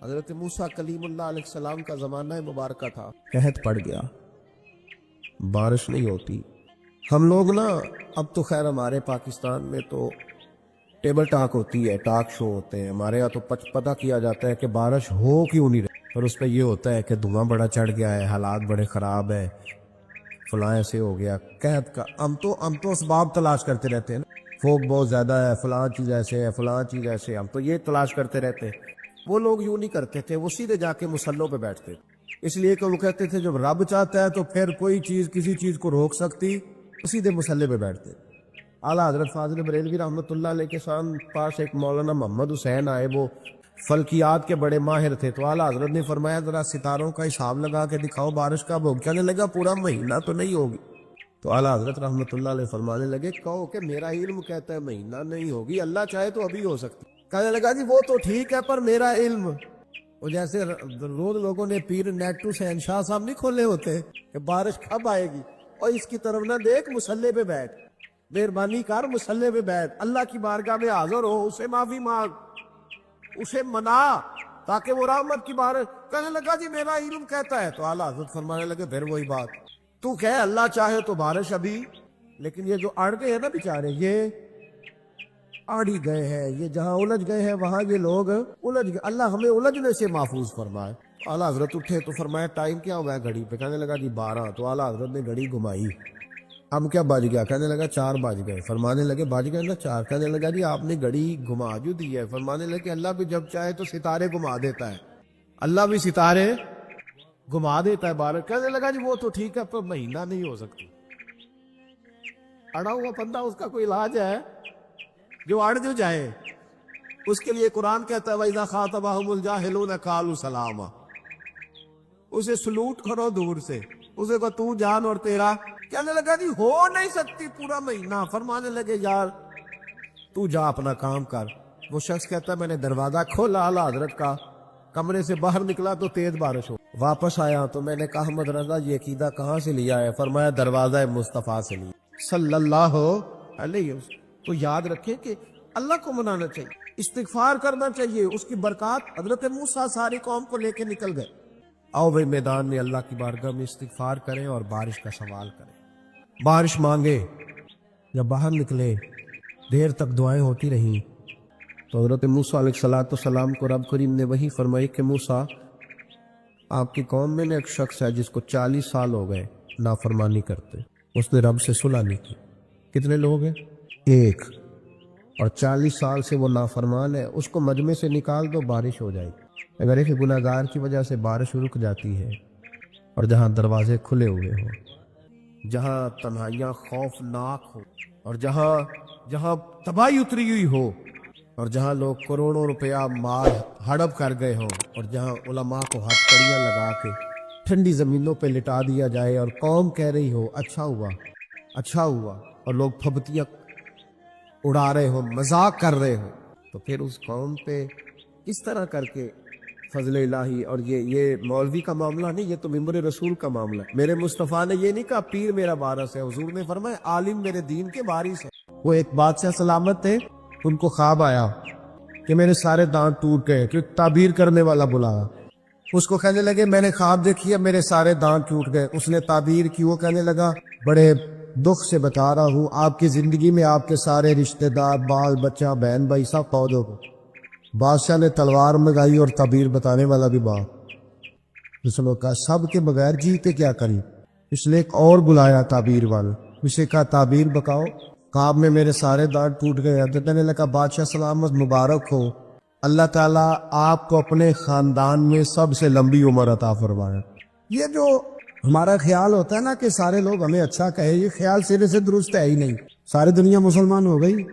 حضرت موسیٰ کلیم اللہ علیہ السلام کا زمانہ مبارکہ تھا، قحط پڑ گیا، بارش نہیں ہوتی۔ ہم لوگ نا اب تو خیر ہمارے پاکستان میں تو ٹیبل ٹاک ہوتی ہے، ٹاک شو ہوتے ہیں، ہمارے یہاں تو پتہ کیا جاتا ہے کہ بارش ہو کیوں نہیں رہی، اور اس پہ یہ ہوتا ہے کہ دھواں بڑا چڑھ گیا ہے، حالات بڑے خراب ہے، فلاں ایسے ہو گیا قحط کا۔ ہم تو اسباب تلاش کرتے رہتے ہیں نا، فوگ بہت زیادہ ہے، فلاں چیز ایسے ہے، فلاں چیز ایسے ہے، ہم تو یہ تلاش کرتے رہتے ہیں۔ وہ لوگ یوں نہیں کرتے تھے، وہ سیدھے جا کے مصلوں پہ بیٹھتے تھے، اس لیے کہ وہ کہتے تھے جب رب چاہتا ہے تو پھر کوئی چیز کسی چیز کو روک سکتی، سیدھے مصلے پہ بیٹھتے۔ اعلیٰ حضرت فاضل بریلوی رحمۃ اللہ علیہ کے پاس ایک مولانا محمد حسین آئے، وہ فلکیات کے بڑے ماہر تھے، تو اعلیٰ حضرت نے فرمایا ذرا ستاروں کا حساب لگا کے دکھاؤ بارش کب ہوگی۔ کہنے لگا پورا مہینہ تو نہیں ہوگی۔ تو اعلیٰ حضرت رحمۃ اللہ علیہ فرمانے لگے کہو کہ میرا علم کہتا ہے مہینہ نہیں ہوگی، اللہ چاہے تو ابھی ہو سکتی۔ کہنے لگا جی وہ تو ٹھیک ہے پر میرا علم، وہ جیسے روز لوگوں نے پیر نیٹو شہنشاہ صاحب نہیں کھولے ہوتے کہ بارش کب آئے گی، اور اس کی طرف نہ دیکھ، مصلے پہ بیٹھ، مہربانی کر مصلے پہ بیٹھ، اللہ کی بارگاہ میں حاضر ہو، اسے معافی مانگ، اسے منا تاکہ وہ رحمت کی بارش۔ کہنے لگا جی میرا علم کہتا ہے۔ تو اعلیٰ حضرت فرمانے لگے پھر وہی بات، تو کہ اللہ چاہے تو بارش ابھی، لیکن یہ جو اڑ گئے ہیں نا بیچارے، یہ اڑ ہی گئے ہیں، یہ جہاں الجھ گئے ہیں وہاں یہ لوگ الجھ گئے، اللہ ہمیں الجھنے سے محفوظ فرمائے۔ اعلیٰ حضرت اٹھے تو فرمایا ٹائم کیا ہوا ہے گھڑی پہ؟ کہنے لگا جی 12۔ تو اعلیٰ حضرت نے گھڑی گھمائی، ہم کیا بج گیا؟ کہنے لگا 4 بج گئے۔ فرمانے لگے بج گئے نا 4؟ کہنے لگا جی آپ نے گھڑی گھما جو دی ہے۔ فرمانے لگے اللہ بھی جب چاہے تو ستارے گھما دیتا ہے، اللہ بھی ستارے گھما دیتا ہے بارش۔ کہنے لگا جی وہ تو ٹھیک ہے پر مہینہ نہیں ہو سکتی۔ اڑا ہوا بندہ اس کا کوئی علاج ہے؟ جو اڑ جو جائے اس کے لیے قرآن کہتا ہے وَإِذَا خَاطَبَهُمُ الْجَاهِلُونَ قَالُوا سَلَامًا، اسے سلوٹ کرو دور سے، اسے کو تو جان اور تیرا۔ کہنے لگا جی ہو نہیں سکتی پورا مہینہ۔ فرمانے لگے یار تو جا اپنا کام کر۔ وہ شخص کہتا ہے میں نے دروازہ کھولا اعلیٰ حضرت کا، کمرے سے باہر نکلا تو تیز بارش ہو، واپس آیا تو میں نے کہا احمد رضا یہ عقیدہ کہاں سے لیا ہے؟ فرمایا دروازہ مصطفیٰ سے لیا صلی اللہ علیہ وسلم۔ تو یاد رکھیں کہ اللہ کو منانا چاہیے، استغفار کرنا چاہیے، اس کی برکات۔ حضرت موسیٰ ساری قوم کو لے کے نکل گئے۔ آؤ بھائی میدان میں اللہ کی بارگاہ میں استغفار کریں اور بارش کا سوال کریں، بارش مانگے۔ جب باہر نکلے دیر تک دعائیں ہوتی رہیں تو حضرت موسیٰ علیہ السلام کو رب کریم نے وحی فرمائی کہ موسیٰ آپ کی قوم میں نے ایک شخص ہے جس کو 40 سال ہو گئے نافرمانی کرتے، اس نے رب سے صلح نہیں کی۔ کتنے لوگ ہیں؟ ایک، اور 40 سال سے وہ نافرمان ہے، اس کو مجمع سے نکال دو بارش ہو جائے گی۔ اگر ایک گناہ گار کی وجہ سے بارش رک جاتی ہے، اور جہاں دروازے کھلے ہوئے ہوں، جہاں تنہائیاں خوفناک ہو، اور جہاں تباہی اتری ہوئی ہو، اور جہاں لوگ کروڑوں روپیہ مال ہڑپ کر گئے ہوں، اور جہاں علماء کو ہاتھ کڑیاں لگا کے ٹھنڈی زمینوں پہ لٹا دیا جائے اور قوم کہہ رہی ہو اچھا ہوا اچھا ہوا، اور لوگ پھبتیاں اڑا رہے ہو، مذاق کر رہے ہو، تو پھر اس قوم پہ کس طرح کر کے فضل الہی۔ اور یہ مولوی کا معاملہ نہیں، یہ تو ممبر رسول کا معاملہ ہے۔ میرے مصطفیٰ نے یہ نہیں کہا پیر میرا وارث ہے، حضور نے فرمایا عالم میرے دین کے وارث ہے۔ وہ ایک بادشاہ سلامت تھے، ان کو خواب آیا کہ میرے سارے دانت ٹوٹ گئے، کہ تعبیر کرنے والا بلایا، اس کو کہنے لگے میں نے خواب دیکھی ہے میرے سارے دانت ٹوٹ گئے۔ اس نے تعبیر کی، وہ کہنے لگا بڑے دکھ سے بتا رہا ہوں آپ کی زندگی میں آپ کے سارے رشتہ دار، بال بچہ، بہن بھائی سب فوت ہو گئے۔ بادشاہ نے تلوار منگائی اور تعبیر بتانے والا بھی باپ، اس نے کہا سب کے بغیر جیتے کیا کریں؟ اس نے ایک اور بلایا تعبیر والا، اسے کہا تعبیر بکاؤ۔ خواب میں میرے سارے دانت ٹوٹ گئے۔ حضرت نے لکھا بادشاہ سلامت مبارک ہو، اللہ تعالیٰ آپ کو اپنے خاندان میں سب سے لمبی عمر عطا فرمائے۔ یہ جو ہمارا خیال ہوتا ہے نا کہ سارے لوگ ہمیں اچھا کہے، یہ خیال سرے سے درست ہے ہی نہیں۔ ساری دنیا مسلمان ہو گئی،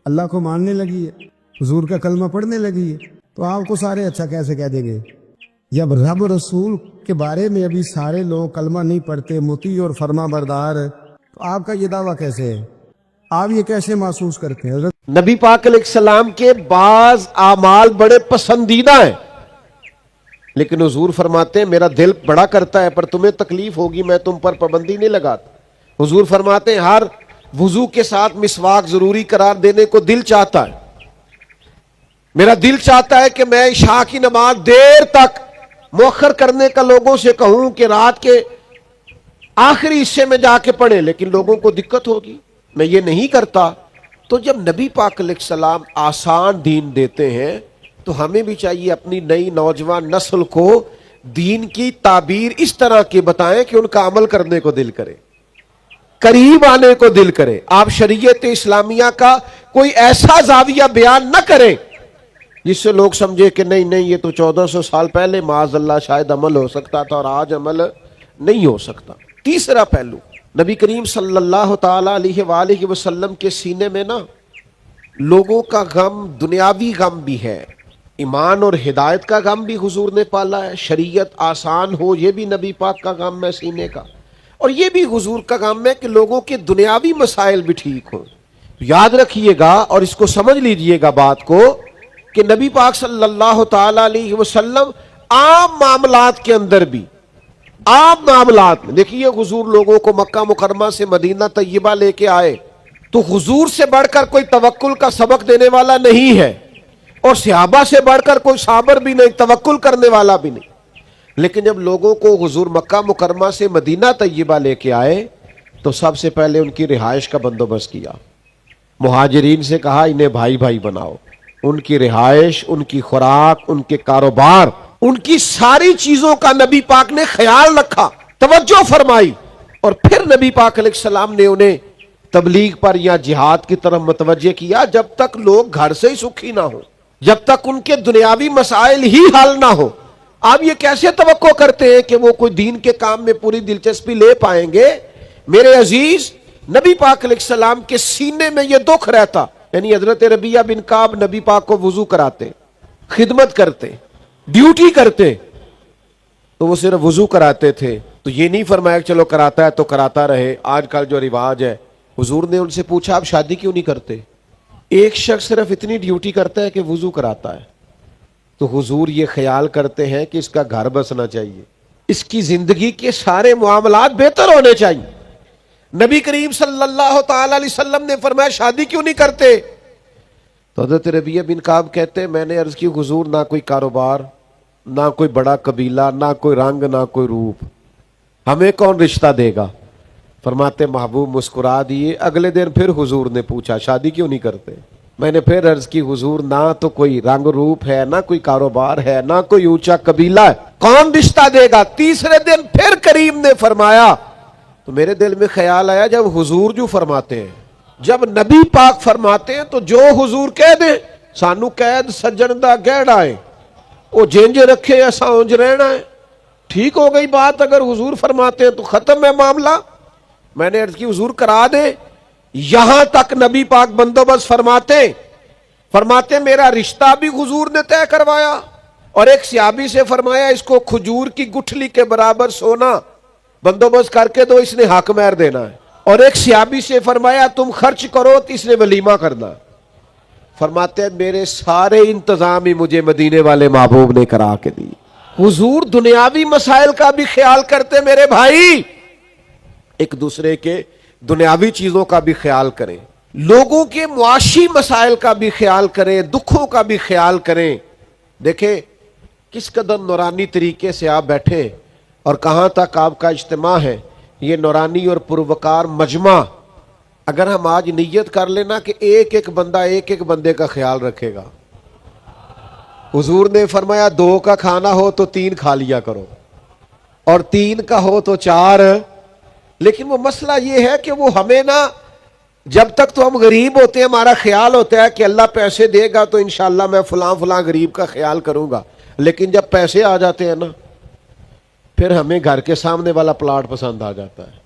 اللہ کو ماننے لگی ہے، حضور کا کلمہ پڑھنے لگی ہے، تو آپ کو سارے اچھا کیسے کہہ دیں گے؟ جب رب رسول کے بارے میں ابھی سارے لوگ کلمہ نہیں پڑھتے، مطیع اور فرما بردار، تو آپ کا یہ دعویٰ کیسے ہے؟ آپ یہ کیسے محسوس کرتے ہیں؟ حضرت نبی پاک علیہ السلام کے بعض اعمال بڑے پسندیدہ ہیں، لیکن حضور فرماتے ہیں میرا دل بڑا کرتا ہے پر تمہیں تکلیف ہوگی، میں تم پر پابندی نہیں لگاتا۔ حضور فرماتے ہیں ہر وضو کے ساتھ مسواک ضروری قرار دینے کو دل چاہتا ہے، میرا دل چاہتا ہے کہ میں عشاء کی نماز دیر تک مؤخر کرنے کا لوگوں سے کہوں کہ رات کے آخری حصے میں جا کے پڑھے، لیکن لوگوں کو دقت ہوگی، میں یہ نہیں کرتا۔ تو جب نبی پاک علیہ السلام آسان دین دیتے ہیں تو ہمیں بھی چاہیے اپنی نئی نوجوان نسل کو دین کی تعبیر اس طرح کی بتائیں کہ ان کا عمل کرنے کو دل کرے، قریب آنے کو دل کرے۔ آپ شریعت اسلامیہ کا کوئی ایسا زاویہ بیان نہ کریں جس سے لوگ سمجھے کہ نہیں یہ تو 1400 سال پہلے معاذ اللہ شاید عمل ہو سکتا تھا اور آج عمل نہیں ہو سکتا۔ تیسرا پہلو، نبی کریم صلی اللہ تعالی علیہ وآلہ وسلم کے سینے میں نا لوگوں کا غم، دنیاوی غم بھی ہے، ایمان اور ہدایت کا غم بھی حضور نے پالا ہے، شریعت آسان ہو یہ بھی نبی پاک کا غم ہے سینے کا، اور یہ بھی حضور کا غم ہے کہ لوگوں کے دنیاوی مسائل بھی ٹھیک ہوں۔ یاد رکھیے گا اور اس کو سمجھ لیجئے گا بات کو کہ نبی پاک صلی اللہ تعالی علیہ وسلم عام معاملات کے اندر بھی، عام معاملات میں دیکھیے، حضور لوگوں کو مکہ مکرمہ سے مدینہ طیبہ لے کے آئے تو حضور سے بڑھ کر کوئی توکل کا سبق دینے والا نہیں ہے، اور صحابہ سے بڑھ کر کوئی صابر بھی نہیں، توکل کرنے والا بھی نہیں۔ لیکن جب لوگوں کو حضور مکہ مکرمہ سے مدینہ طیبہ لے کے آئے تو سب سے پہلے ان کی رہائش کا بندوبست کیا، مہاجرین سے کہا انہیں بھائی بھائی بناؤ، ان کی رہائش، ان کی خوراک، ان کے کاروبار، ان کی ساری چیزوں کا نبی پاک نے خیال رکھا، توجہ فرمائی، اور پھر نبی پاک علیہ السلام نے انہیں تبلیغ پر یا جہاد کی طرف متوجہ کیا جب تک لوگ گھر سے ہی سکھی نہ ہو، جب تک ان کے دنیاوی مسائل ہی حل نہ ہو۔ آپ یہ کیسے توقع کرتے ہیں کہ وہ کوئی دین کے کام میں پوری دلچسپی لے پائیں گے؟ میرے عزیز، نبی پاک علیہ السلام کے سینے میں یہ دکھ رہتا، یعنی حضرت ربیعہ بن کعب نبی پاک کو وضو کراتے، خدمت کرتے، ڈیوٹی کرتے، تو وہ صرف وضو کراتے تھے، تو یہ نہیں فرمایا کہ چلو کراتا ہے تو کراتا رہے۔ آج کل جو رواج ہے، حضور نے ان سے پوچھا آپ شادی کیوں نہیں کرتے؟ ایک شخص صرف اتنی ڈیوٹی کرتا ہے کہ وضو کراتا ہے، تو حضور یہ خیال کرتے ہیں کہ اس کا گھر بسنا چاہیے، اس کی زندگی کے سارے معاملات بہتر ہونے چاہیے۔ نبی کریم صلی اللہ تعالی علیہ وسلم نے فرمایا شادی کیوں نہیں کرتے؟ تو حضرت ربیعہ بن کعب کہتے میں نے عرض کی حضور نہ کوئی کاروبار، نہ کوئی بڑا قبیلہ، نہ کوئی رنگ، نہ کوئی روپ، ہمیں کون رشتہ دے گا؟ فرماتے محبوب مسکرا دیے۔ اگلے دن پھر حضور نے پوچھا شادی کیوں نہیں کرتے؟ میں نے پھر عرض کی حضور نہ تو کوئی رنگ روپ ہے، نہ کوئی کاروبار ہے، نہ کوئی اونچا قبیلہ ہے، کون رشتہ دے گا؟ تیسرے دن پھر کریم نے فرمایا، تو میرے دل میں خیال آیا جب حضور جو فرماتے ہیں، جب نبی پاک فرماتے ہیں تو جو حضور کہہ دیں سانو قید سجن دا گہڑا ہے، وہ جنج رکھے ایسا اونج رہنا ہے، ٹھیک ہو گئی بات۔ اگر حضور فرماتے ہیں تو ختم ہے معاملہ۔ میں نے عرض کی حضور کرا دیں، یہاں تک نبی پاک بندوبست فرماتے میرا رشتہ بھی حضور نے طے کروایا، اور ایک صحابی سے فرمایا اس کو کھجور کی گٹھلی کے برابر سونا بندوبست کر کے دو، اس نے حق مہر دینا ہے، اور ایک صحابی سے فرمایا تم خرچ کرو تو اس نے ولیمہ کرنا۔ فرماتے ہیں میرے سارے انتظام ہی مجھے مدینے والے محبوب نے کرا کے دی۔ حضور دنیاوی مسائل کا بھی خیال کرتے میرے بھائی، ایک دوسرے کے دنیاوی چیزوں کا بھی خیال کریں، لوگوں کے معاشی مسائل کا بھی خیال کریں، دکھوں کا بھی خیال کریں۔ دیکھیں کس قدر نورانی طریقے سے آپ بیٹھے اور کہاں تک آپ کا اجتماع ہے، یہ نورانی اور پروکار مجمع اگر ہم آج نیت کر لینا کہ ایک ایک بندہ ایک ایک بندے کا خیال رکھے گا۔ حضور نے فرمایا 2 کا کھانا ہو تو 3 کھا لیا کرو، اور 3 کا ہو تو 4۔ لیکن وہ مسئلہ یہ ہے کہ وہ ہمیں نا، جب تک تو ہم غریب ہوتے ہیں ہمارا خیال ہوتا ہے کہ اللہ پیسے دے گا تو انشاءاللہ میں فلاں فلاں غریب کا خیال کروں گا، لیکن جب پیسے آ جاتے ہیں نا پھر ہمیں گھر کے سامنے والا پلاٹ پسند آ جاتا ہے،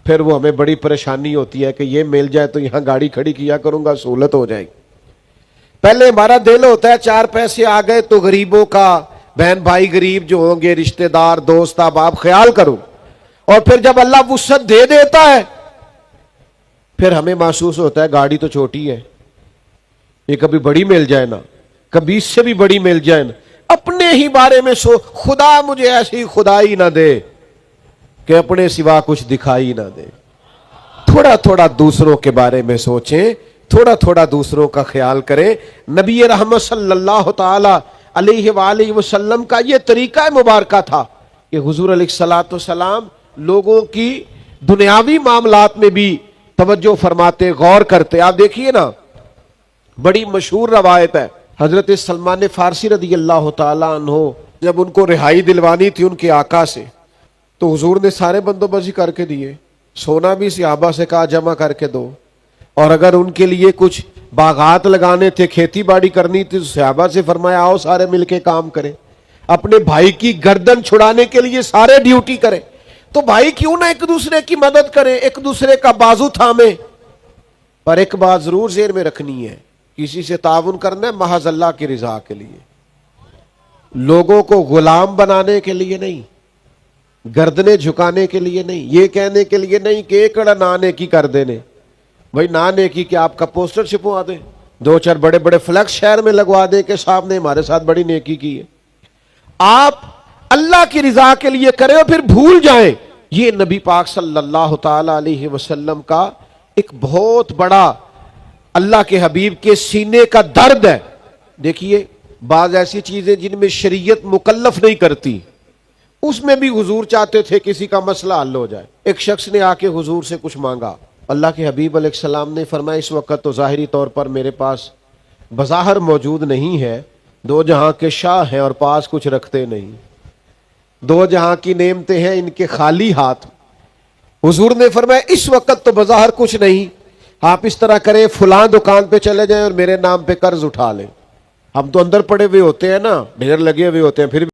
پھر وہ ہمیں بڑی پریشانی ہوتی ہے کہ یہ مل جائے تو یہاں گاڑی کھڑی کیا کروں گا، سہولت ہو جائے گی۔ پہلے ہمارا دل ہوتا ہے 4 پیسے آ گئے تو غریبوں کا، بہن بھائی غریب جو ہوں گے، رشتہ دار، دوست احباب خیال کروں، اور پھر جب اللہ وسعت دے دیتا ہے پھر ہمیں محسوس ہوتا ہے گاڑی تو چھوٹی ہے، یہ کبھی بڑی مل جائے نا، کبھی اس سے بھی بڑی مل جائے نا۔ اپنے ہی بارے میں خدا مجھے ایسی خدائی نہ دے کہ اپنے سوا کچھ دکھائی نہ دے۔ تھوڑا تھوڑا دوسروں کے بارے میں سوچیں تھوڑا تھوڑا دوسروں کا خیال کریں. نبی رحمت صلی اللہ تعالی علیہ وآلہ وسلم کا یہ طریقہ مبارکہ تھا کہ حضور علیہ الصلوۃ والسلام لوگوں کی دنیاوی معاملات میں بھی توجہ فرماتے, غور کرتے. آپ دیکھیے نا, بڑی مشہور روایت ہے, حضرت سلمان فارسی رضی اللہ تعالی عنہ جب ان کو رہائی دلوانی تھی ان کے آقا سے, تو حضور نے سارے بندوبست کر کے دیے. سونا بھی صحابہ سے کہا جمع کر کے دو, اور اگر ان کے لیے کچھ باغات لگانے تھے, کھیتی باڑی کرنی تھی, تو صحابہ سے فرمایا آؤ سارے مل کے کام کریں. اپنے بھائی کی گردن چھڑانے کے لیے سارے ڈیوٹی کریں. تو بھائی کیوں نہ ایک دوسرے کی مدد کریں, ایک دوسرے کا بازو تھامیں. پر ایک بات ضرور ذہن میں رکھنی ہے, کسی سے تعاون کرنا ہے محض اللہ کی رضا کے لیے, لوگوں کو غلام بنانے کے لیے نہیں, گردنیں جھکانے کے لیے نہیں, یہ کہنے کے لیے نہیں کہ ایکڑا نہ نیکی کر دینے. بھائی نہ نیکی کہ آپ کا پوسٹر چھپوا دیں, دو چار بڑے بڑے فلیکس شہر میں لگوا دیں کہ صاحب نے ہمارے ساتھ بڑی نیکی کی ہے. آپ اللہ کی رضا کے لیے کریں اور پھر بھول جائیں. یہ نبی پاک صلی اللہ تعالی علیہ وسلم کا ایک بہت بڑا اللہ کے حبیب کے سینے کا درد ہے. دیکھیے بعض ایسی چیزیں جن میں شریعت مکلف نہیں کرتی, اس میں بھی حضور چاہتے تھے کسی کا مسئلہ حل ہو جائے. ایک شخص نے آ کے حضور سے کچھ مانگا, اللہ کے حبیب علیہ السلام نے فرمایا اس وقت تو ظاہری طور پر میرے پاس بظاہر موجود نہیں ہے, دو جہاں کے شاہ ہیں اور پاس کچھ رکھتے نہیں, دو جہاں کی نعمتیں ہیں ان کے خالی ہاتھ. حضور نے فرمایا اس وقت تو بظاہر کچھ نہیں, آپ اس طرح کریں فلاں دکان پہ چلے جائیں اور میرے نام پہ قرض اٹھا لیں. ہم تو اندر پڑے ہوئے ہوتے ہیں نا, ڈھیر لگے ہوئے ہوتے ہیں, پھر